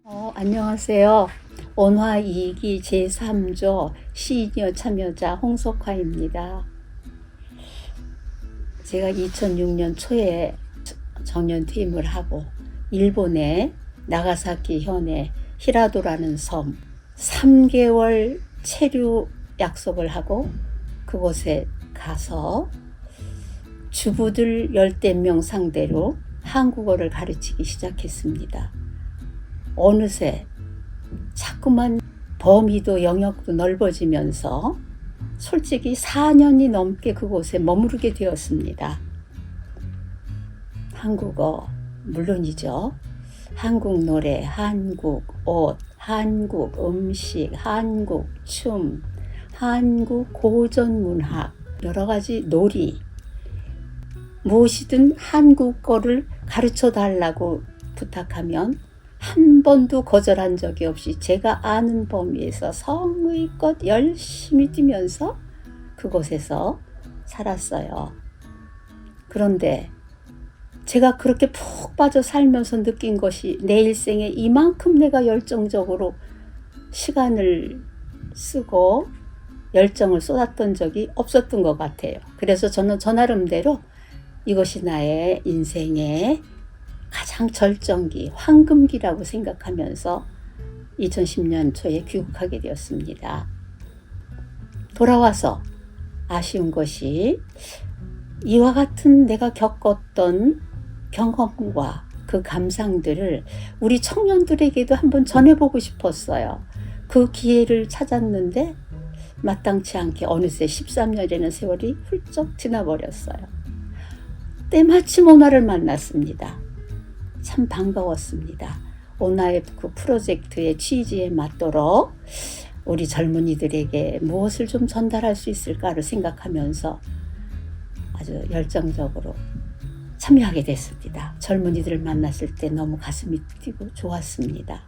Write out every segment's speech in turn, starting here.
안녕하세요. 온화 2기 제3조 시니어 참여자 홍석화입니다. 제가 2006년 초에 정년 퇴임을 하고 일본의 나가사키 현의 히라도라는 섬 3개월 체류 약속을 하고 그곳에 가서 주부들 10명 상대로 한국어를 가르치기 시작했습니다. 어느새 자꾸만 범위도 영역도 넓어지면서 솔직히 4년이 넘게 그곳에 머무르게 되었습니다. 한국어 물론이죠. 한국 노래, 한국 옷, 한국 음식, 한국 춤, 한국 고전 문학, 여러 가지 놀이, 무엇이든 한국어를 가르쳐 달라고 부탁하면 한 번도 거절한 적이 없이 제가 아는 범위에서 성의껏 열심히 뛰면서 그곳에서 살았어요. 그런데 제가 그렇게 푹 빠져 살면서 느낀 것이 내 일생에 이만큼 내가 열정적으로 시간을 쓰고 열정을 쏟았던 적이 없었던 것 같아요. 그래서 저는 저 나름대로 이것이 나의 인생의 가장 절정기, 황금기라고 생각하면서 2010년 초에 귀국하게 되었습니다. 돌아와서 아쉬운 것이 이와 같은 내가 겪었던 경험과 그 감상들을 우리 청년들에게도 한번 전해보고 싶었어요. 그 기회를 찾았는데 마땅치 않게 어느새 13년이라는 세월이 훌쩍 지나버렸어요. 때마침 오나를 만났습니다. 참 반가웠습니다. 온화의 그 프로젝트의 취지에 맞도록 우리 젊은이들에게 무엇을 좀 전달할 수 있을까를 생각하면서 아주 열정적으로 참여하게 됐습니다. 젊은이들을 만났을 때 너무 가슴이 뛰고 좋았습니다.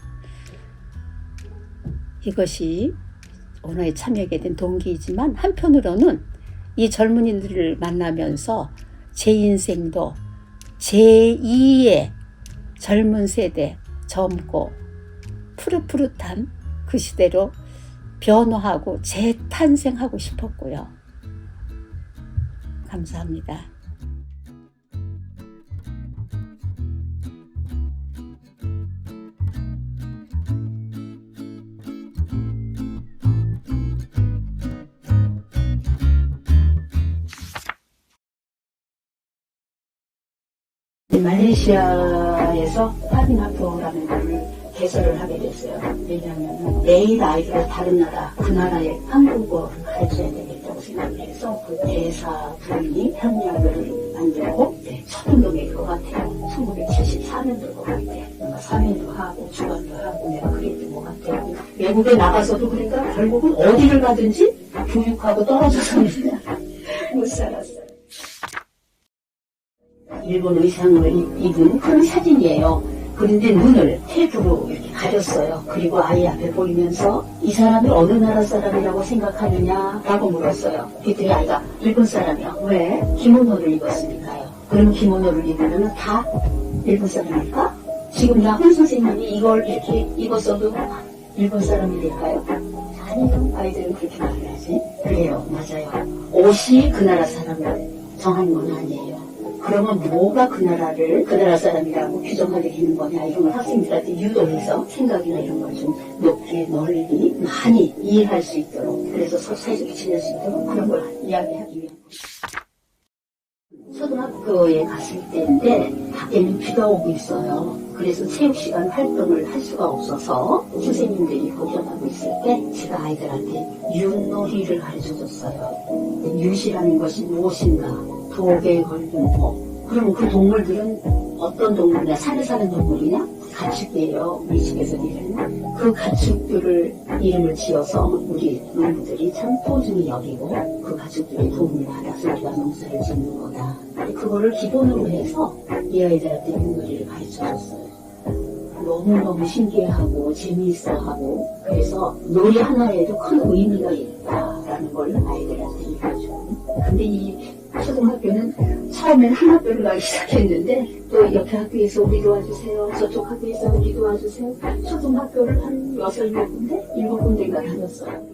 이것이 온화에 참여하게 된 동기이지만 한편으로는 이 젊은이들을 만나면서 제 인생도 제2의 젊은 세대, 젊고 푸릇푸릇한 그 시대로 변화하고 재탄생하고 싶었고요. 감사합니다. 말레이시아에서 파디나토라는 걸 개설을 하게 됐어요. 왜냐하면 매일 아이들을 다른 나라, 그 나라의 한국어를 가르쳐야 되겠다고 생각을 해서 그 대사 부인이 협력을 만들고 첫 운동일 것 같아요. 1974년도일 것 같아요. 사회도 하고 주관도 하고 내가 그랬던 것 같아요. 외국에 나가서도 그러니까 결국은 어디를 가든지 교육하고 떨어져서는 못 살았어요. 일본 의상을 입은 그런 사진이에요. 그런데 눈을 테이프로 이렇게 가렸어요. 그리고 아이 앞에 보이면서 이 사람을 어느 나라 사람이라고 생각하느냐라고 물었어요. 그랬더니 아이가 일본 사람이요. 왜? 기모노를 입었으니까요. 그럼 기모노를 입으면 다 일본 사람일까? 지금 야훈 선생님이 이걸 이렇게 입었어도 일본 사람이 될까요? 아니요. 아이들은 그렇게 말을 하지. 그래요. 맞아요. 옷이 그 나라 사람을 정한 건 아니에요. 그러면 뭐가 그 나라 사람이라고 규정하게 되는 거냐, 이런 걸 학생들한테 유도해서 생각이나 이런 걸 좀 높게 넓이 많이 이해할 수 있도록, 그래서 사이좋게 지낼 수 있도록 그런 걸 이야기하기 위한 초등학교에 갔을 때인데 밖에는 비가 오고 있어요. 그래서 체육시간 활동을 할 수가 없어서 선생님들이 걱정하고 있을 때 제가 아이들한테 윷놀이를 가르쳐줬어요. 윷이라는 것이 무엇인가, 독에 걸린 법. 그럼 그 동물들은 어떤 동물이냐, 산에 사는 동물이냐? 가축이에요. 우리 집에서 일하는 그 가축들을 이름을 지어서 우리 농부들이 참 소중히 여기고 그 가축들의 도움을 받아서 우리가 농사를 짓는 거다. 그거를 기본으로 해서 이 아이들한테 윷놀이를 가르쳐줬어요. 너무너무 신기해하고 재미있어하고, 그래서 놀이 하나에도 큰 의미가 있다라는 걸 아이들한테 얘기해주고. 근데 이 초등학교는 처음엔 한 학교를 가기 시작했는데 또 옆에 학교에서 우리 도와주세요. 저쪽 학교에서 우리 도와주세요. 초등학교를 한 6-7군데? 7군데인가 다녔어요.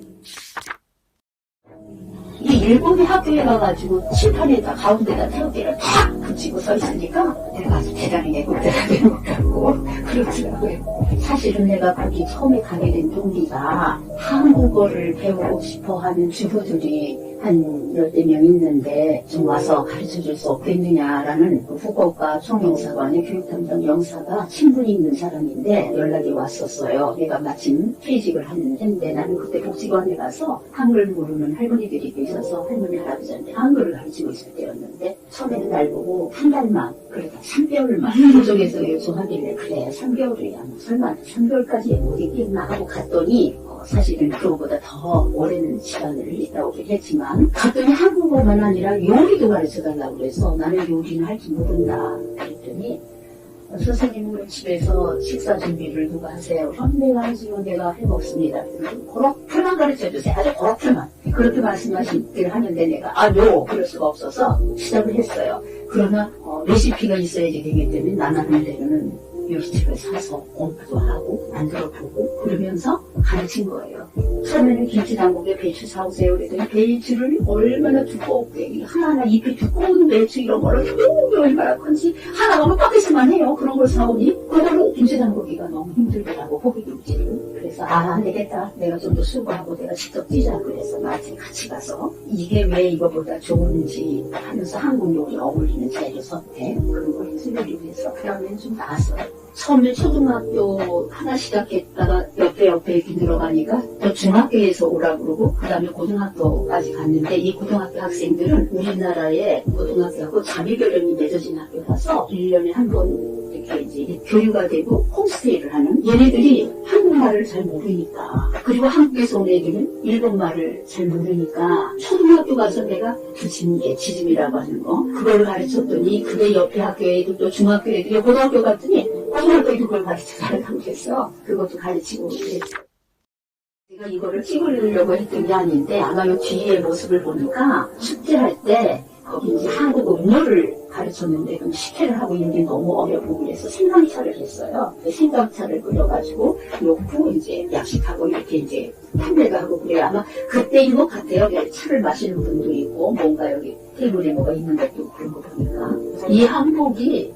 이 7개 학교에 가가지고 칠판에다 가운데다 태극기를 탁 붙이고 서 있으니까 내가 아주 대단히 애국자가 된 것 같고 그렇더라고요. 사실은 내가 거기 처음에 가게 된 동기가 한국어를 배우고 싶어 하는 주부들이 한 10여 명 있는데 좀 와서 가르쳐줄 수 없겠느냐라는 그 후쿠오카 총영사관의 교육담당 영사가 친분이 있는 사람인데 연락이 왔었어요. 내가 마침 퇴직을 했는데 나는 그때 복지관에 가서 한글 모르는 할머니들이 계셔서 할머니 할아버지한테 한글을 가르치고 있을 때였는데 처음에는 날 보고 한 달만 그러다 3개월만 그쪽에서 요청하길래 그래 3개월이야 뭐 설마 3개월까지 못 있겠나 하고 갔더니 사실은 그거보다 더 오랜 시간을 있다고 했지만 갔더니 한국어만 아니라 요리도 가르쳐달라고 그래서 나는 요리는 할 줄 모른다 그랬더니 선생님은 집에서 식사 준비를 누가 하세요? 그럼 내가 하지요. 내가 해먹습니다. 그렇게만 가르쳐주세요. 아주 그렇게만. 그렇게 말씀하시길 하는데 내가 no 그럴 수가 없어서 시작을 했어요. 그러나 레시피가 있어야지 되기 때문에 나는 대로는 요리집을 사서 공부도 하고 만들어보고 그러면서 가르친 거예요. 처음에는 김치담국에 배추 사오세요. 그랬더니 배추를 얼마나 두껍게 하나하나 잎이 두꺼운 배추 이런 거를 얼마나 큰지 하나 가면 바퀴만 해요. 그런 걸 사오니 그걸로 김치담국이가 너무 힘들더라고 고기김치를. 그래서 안 되겠다. 내가 좀 더 수고하고 내가 직접 뛰자. 그래서 마트에 같이 가서 이게 왜 이거보다 좋은지 하면서 한국 요리 어울리는 재료 선택 그런 걸 해주려고 해서 그 다음엔 좀 나았어요. 처음에 초등학교 하나 시작했다가 옆에 이렇게 들어가니까 또 중학교에서 오라고 그러고 그 다음에 고등학교까지 갔는데 이 고등학교 학생들은 우리나라의 고등학교하고 자비교련이 맺어진 학교라서 1년에 한 번 이렇게 이제 교류가 되고 홈스테이를 하는 얘네들이 한국말을 잘 모르니까 그리고 한국에서 온 애들은 일본말을 잘 모르니까 초등학교 가서 내가 부침개 지짐이라고 하는 거 그걸 가르쳤더니 그게 옆에 학교 애들도 중학교 애들이 고등학교 갔더니 고등학교에 그걸 가르쳐달라고 해서 그것도 가르치고 그랬어요. 제가 이거를 찍으려고 했던 게 아닌데 아마 이 뒤에 모습을 보니까 숙제할 때 거기 이제 한국 음료를 가르쳤는데 그럼 식혜를 하고 있는 게 너무 어렵고 그래서 생강차를 했어요. 생강차를 끓여가지고 놓고 이제 약식하고 이렇게 이제 판매도 하고 그래요. 아마 그때인 것 같아요. 차를 마시는 분도 있고 뭔가 여기 테이블에 뭐가 있는 것도 그런 거 보니까 이 한복이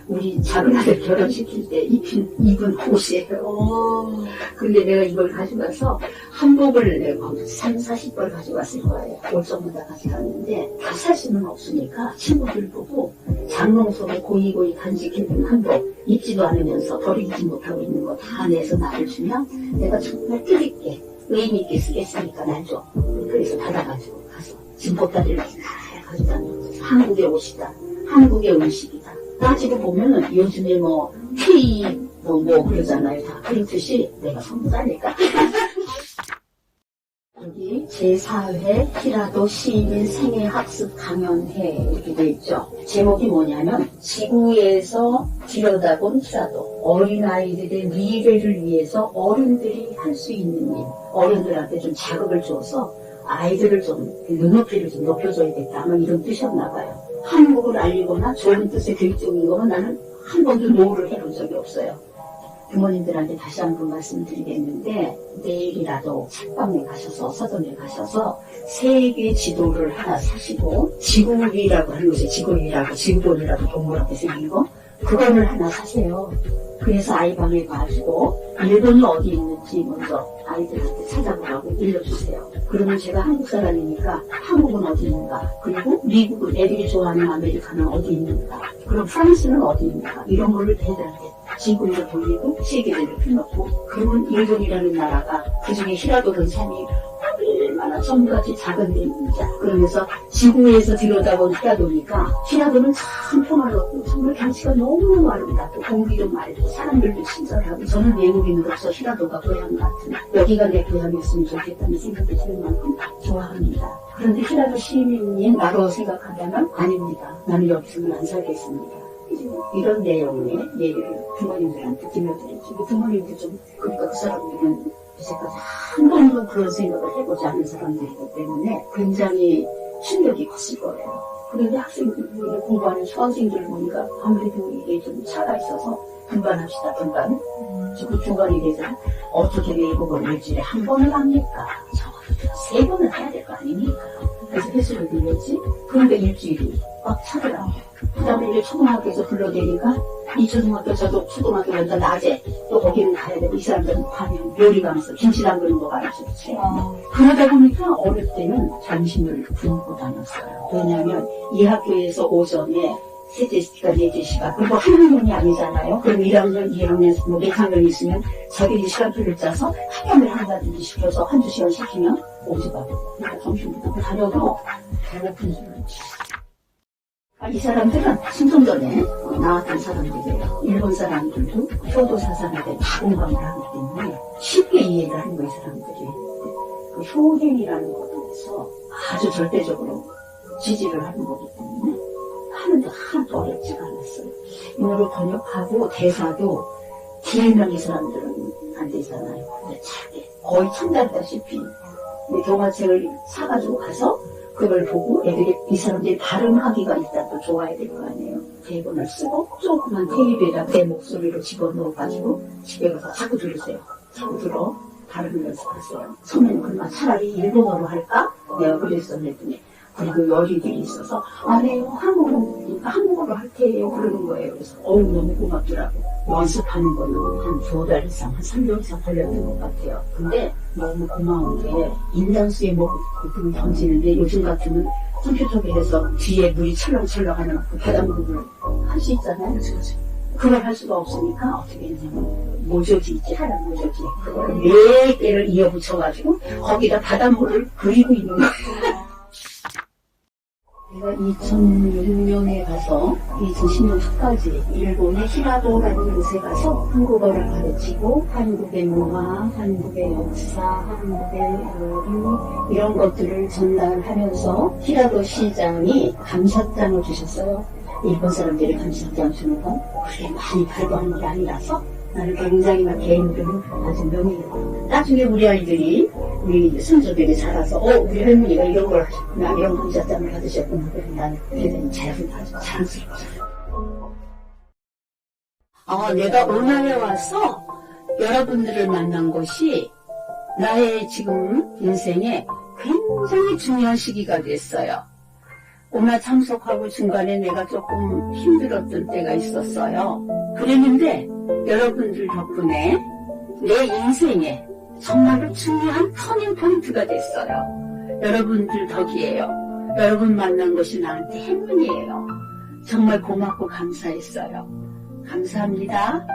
우리 작은 아들 결혼시킬 때 입은 옷이에요. 근데 내가 이걸 가져가서 한복을 내가 30-40벌 가져갔을 거예요. 옷 전부 다 가져갔는데 다 살 수는 없으니까 친구들 보고 장롱 속에 고이고이 간직해둔 한복 입지도 않으면서 버리지 못하고 있는 거 다 내서 나를 주면 내가 정말 뜻있게 의미 있게 쓰겠으니까 날 줘. 그래서 받아가지고 가서 지금 보따리를 다 가져다니면서 한국의 옷이다. 한국의 음식이다. 따지고 보면은 요즘에 뭐 K 뭐 그러잖아요. 다 그렇듯이 내가 선부자니까. 여기 제4회 히라도 시민 생애학습 강연회 이렇게 돼 있죠. 제목이 뭐냐면 지구에서 들여다본 히라도 어린아이들의 미래를 위해서 어른들이 할 수 있는 일 어른들한테 좀 자극을 줘서 아이들을 좀 눈높이를 좀 높여줘야겠다 아마 이런 뜻이었나 봐요. 한국을 알리거나 좋은 뜻의 교육적인 거는 나는 한 번도 노를 해본 적이 없어요. 부모님들한테 다시 한번 말씀드리겠는데 내일이라도 책방에 가셔서 서점에 가셔서 세계 지도를 하나 사시고 지구위라고 하는 것이 지구위라고 지구본이라고 동물 앞에 생긴 거 그거를 하나 사세요. 그래서 아이방에 가지고 일본이 어디 있는지 먼저 아이들한테 찾아보라고 일러주세요. 그러면 제가 한국 사람이니까 한국은 어디 있는가 그리고 미국은 애들이 좋아하는 아메리카는 어디 있는가 그럼 프랑스는 어디 있는가 이런 거를 애들한테 지구를 돌리고 세계를 펴놓고 그러면 일본이라는 나라가 그중에 히라도 근산이 얼마나 전부같이 작은 데입니다. 그러면서 지구에서 들여다본 히라도니까 히라도는 참 평화롭고 정말 경치가 너무 아름답고 공기도 맑고 사람들도 친절하고 저는 외국인으로서 히라도가 고향 같은 여기가 내 고향이었으면 좋겠다는 생각이 드는 만큼 좋아합니다. 그런데 히라도 시민이 나로 생각한다면 아닙니다. 나는 여기서는 안 살겠습니다. 이런 내용의 얘기를 부모님들한테 들려드리죠. 부모님들 좀 그러니까 그 사람들은 이제까지 한 번도 그런 생각을 해보지 않은 사람들이기 때문에 굉장히 충격이 컸을 거예요. 그런데 학생들, 공부하는 수강생들 보니까 아무래도 이게 좀 차가 있어서 분반합시다, 분반. 그 중간에 대해서 어떻게 외국어를 일주일에 한 번을 합니까? 적어도 3번은 해야 될 거 아닙니까? 그래서 횟수를 늘렸지. 그런데 일주일이 꽉 차더라고요. 그 다음에 이제 초등학교에서 불러대니까 이 초등학교 저도 초등학교 연다 낮에 또 거기는 가야 되고 이 사람들은 가면 요리 가면서 김치 담그는 거 가르쳐주지. 그러다 보니까 어릴 때는 점심을 굶고 다녔어요. 왜냐하면 이 학교에서 오전에 3시간, 4시간, 그리고 한 학년이 아니잖아요. 그럼 1학년, 2학년, 뭐 4학년이 있으면 자기들이 시간표를 짜서 학교를 한다든지 시켜서 한두 시간 시키면 오지 가고. 그러니까 점심부터 다녀도 배고픈 줄 알지. 이 사람들은 순종 전에 나왔던 사람들이에요. 일본 사람들도 효도 사상에 다 공감을 하기 때문에 쉽게 이해를 하는 거예요, 이 사람들이. 그 효행이라는 것에서 아주 절대적으로 지지를 하는 거기 때문에 하는데 하나도 어렵지가 않았어요. 영어로 번역하고 대사도 길면 이 사람들은 안 되잖아요. 근데 짧게 거의 참다다시피 동화책을 사가지고 가서 그걸 보고 애들이 이 사람들이 발음하기가 일단 또 좋아야 될 거 아니에요. 대본을 쓰고 조그만 테이프에다 내 목소리로 집어넣어가지고 집에 가서 자꾸 들으세요. 자꾸 들어. 발음 연습하세요. 처음에는 그러면 차라리 일본어로 할까? 내가 그랬었는데 그리고 여리들이 있어서 네, 한국어로 할게요. 그러는 거예요. 그래서 너무 고맙더라고. 연습하는 걸로 한 2달 이상, 한 3개월 이상 걸렸던 것 같아요. 근데 너무 고마운 게 인단수에 뭐 부분 던지는데 요즘 같으면 컴퓨터에 해서 뒤에 물이 철렁철렁 하는 그 바닷물을 할 수 있잖아요. 그걸 할 수가 없으니까 어떻게 했냐면 모조지 있지, 하얀 모조지. 그걸 4개를 이어 붙여가지고 거기다 바닷물을 그리고 있는 거예요. 내가 2006년에 가서 2016년까지 일본의 히라도라는 곳에 가서 한국어를 가르치고 한국의 문화, 한국의 역사, 한국의 요리 이런 것들을 전달하면서 히라도 시장이 감사장을 주셨어요. 일본 사람들이 감사장 주는 건 그렇게 많이 발광한 게 아니라서 나는 굉장히 막 개인들은 아주 명예롭고 나중에 우리 아이들이 우리 이제 손주들이 자라서 우리 할머니가 이런 걸 하셨구나 이런 감사장을 받으셨구나 그래서 나는 굉장히 자랑스러워요. 내가 오나에 와서 여러분들을 만난 것이 나의 지금 인생에 굉장히 중요한 시기가 됐어요. 오나 참석하고 중간에 내가 조금 힘들었던 때가 있었어요. 그랬는데 여러분들 덕분에 내 인생에 정말로 중요한 터닝 포인트가 됐어요. 여러분들 덕이에요. 여러분 만난 것이 나한테 행운이에요. 정말 고맙고 감사했어요. 감사합니다.